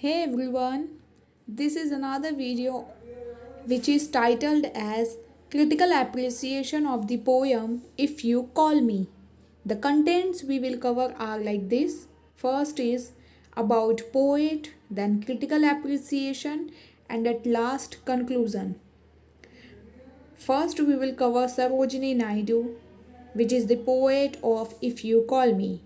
Hey everyone, this is another video which is titled as Critical Appreciation of the Poem If You Call Me. The contents we will cover are like this. First is about poet, then critical appreciation, and at last conclusion. First we will cover Sarojini Naidu, which is the poet of If You Call Me.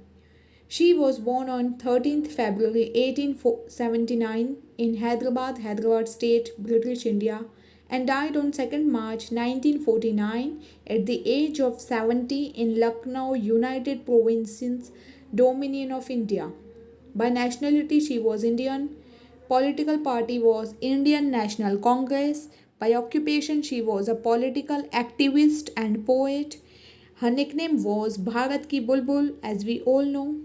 She was born on 13th February 1879 in Hyderabad, Hyderabad state, British India, and died on 2nd March 1949 at the age of 70 in Lucknow, United Provinces, Dominion of India. By nationality, she was Indian. Political party was Indian National Congress. By occupation, she was a political activist and poet. Her nickname was Bharat Ki Bulbul, as we all know,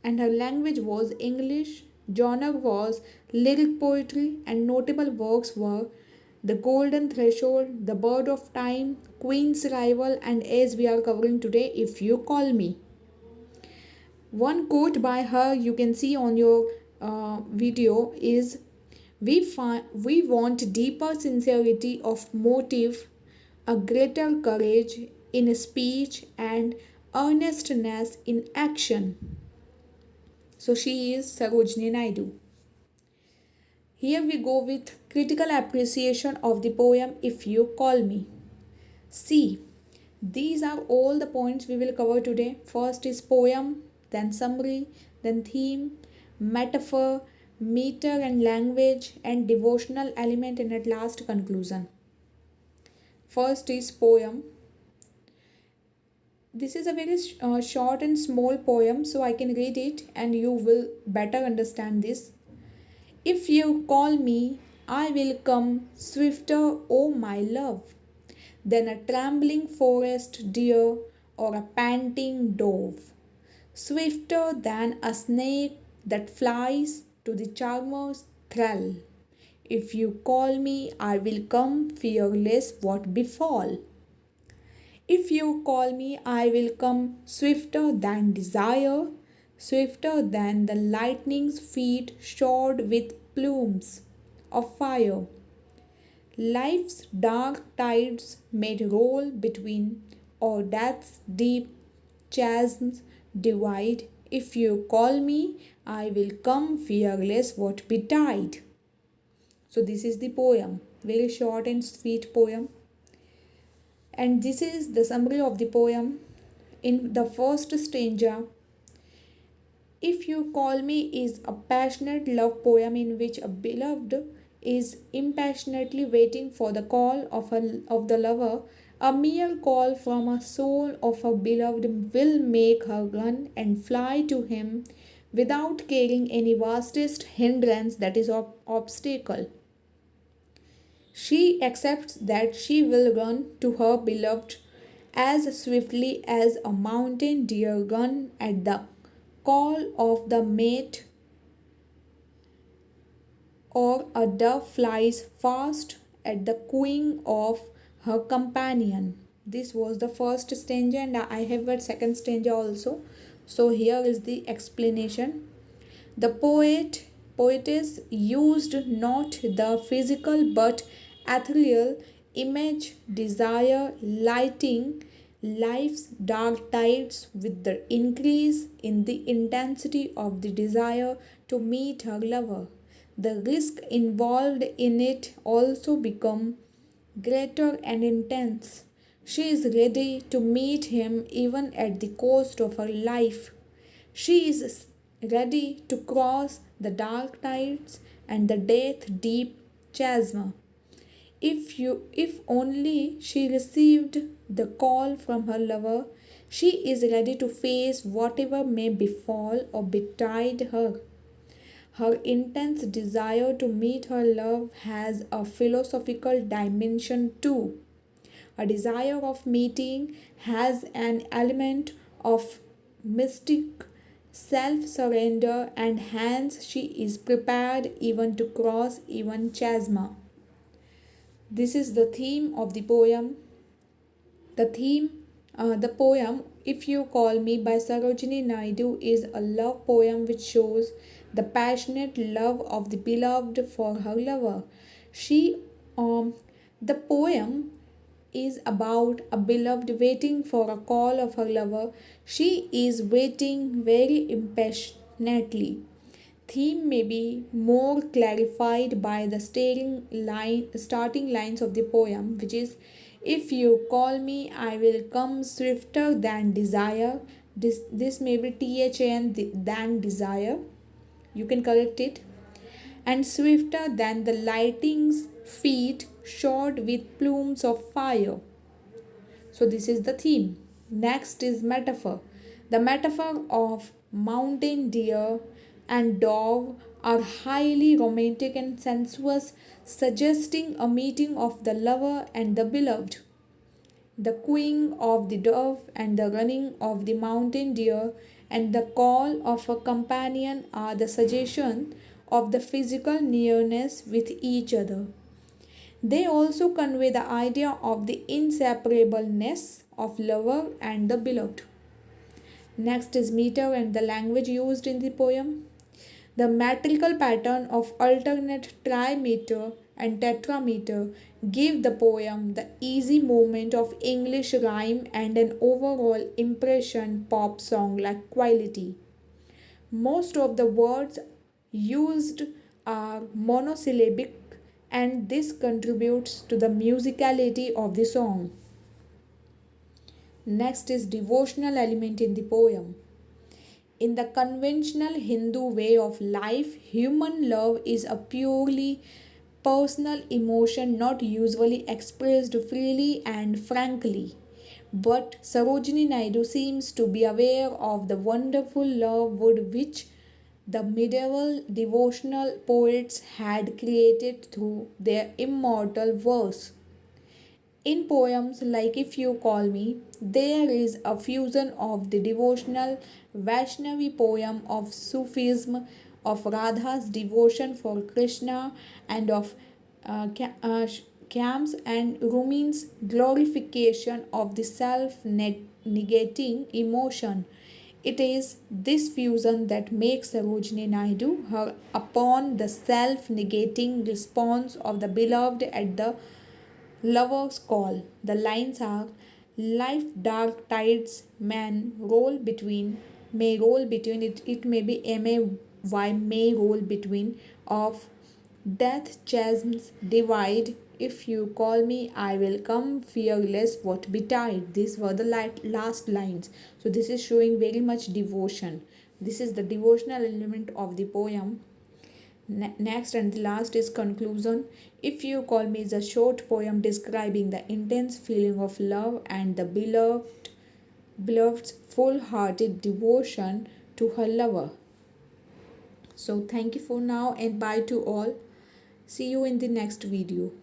and her language was English. Genre was lyric poetry, and notable works were The Golden Threshold, The Bird of Time, Queen's Rival, and as we are covering today, If You Call Me. One quote by her you can see on your video is we want deeper sincerity of motive, a greater courage in speech, and earnestness in action. So she is Sarojini Naidu. Here we go with critical appreciation of the poem If You Call Me. See, these are all the points we will cover today. First is poem, then summary, then theme, metaphor, meter and language, and devotional element, and at last conclusion. First is poem. This is a very short and small poem, so I can read it and you will better understand this. If you call me, I will come swifter, O my love, than a trembling forest deer or a panting dove, swifter than a snake that flies to the charmer's thrall. If you call me, I will come fearless what befall. If you call me, I will come swifter than desire, swifter than the lightning's feet shod with plumes of fire. Life's dark tides may roll between, or death's deep chasms divide. If you call me, I will come fearless what betide. So this is the poem, very short and sweet poem. And this is the summary of the poem. In the first stanza, If You Call Me is a passionate love poem in which a beloved is impassionately waiting for the call of the lover. A mere call from a soul of a beloved will make her run and fly to him without caring any vastest hindrance that is obstacle. She accepts that she will run to her beloved as swiftly as a mountain deer run at the call of the mate, or a dove flies fast at the cooing of her companion. This was the first stanza, and I have a second stanza also. So here is the explanation. The poetess used not the physical but ethereal image desire, lighting life's dark tides with the increase in the intensity of the desire to meet her lover. The risk involved in it also become greater and intense. She is ready to meet him even at the cost of her life. She is ready to cross the dark tides and the death deep chasm. If only she received the call from her lover, she is ready to face whatever may befall or betide her. Her intense desire to meet her love has a philosophical dimension too. A desire of meeting has an element of mystic self surrender, and hence she is prepared even to cross even chasm. This is the theme of the poem. The poem If You Call Me by Sarojini Naidu is a love poem which shows the passionate love of the beloved for her lover. She, um, the poem is about a beloved waiting for a call of her lover. She is waiting very impassionately. Theme may be more clarified by the starting lines of the poem, which is, "If you call me, I will come swifter than desire." This may be THAN than desire. You can correct it. And swifter than the lightning's feet, shod with plumes of fire. So, this is the theme. Next is metaphor. The metaphor of mountain deer and dove are highly romantic and sensuous, suggesting a meeting of the lover and the beloved. The cooing of the dove and the running of the mountain deer and the call of a companion are the suggestion of the physical nearness with each other. They also convey the idea of the inseparableness of lover and the beloved. Next is meter and the language used in the poem. The metrical pattern of alternate trimeter and tetrameter give the poem the easy movement of English rhyme and an overall impression pop song like quality. Most of the words used are monosyllabic, and this contributes to the musicality of the song. Next is devotional element in the poem. In the conventional Hindu way of life, human love is a purely personal emotion not usually expressed freely and frankly. But Sarojini Naidu seems to be aware of the wonderful love wood which the medieval devotional poets had created through their immortal verse. In poems like If You Call Me, there is a fusion of the devotional Vaishnavi poem of Sufism, of Radha's devotion for Krishna, and of Kam's and Rumi's glorification of the self negating emotion. It is this fusion that makes Sarojini Naidu her upon the self negating response of the beloved at the lover's call. The lines are, life dark tides may roll between it, it may be may roll between, of death chasms divide. If you call me, I will come fearless what betide. These were the last lines. So this is showing very much devotion. This is the devotional element of the poem. Next and the last is conclusion. If You Call Me is a short poem describing the intense feeling of love and the beloved's full-hearted devotion to her lover. So thank you for now and bye to all. See you in the next video.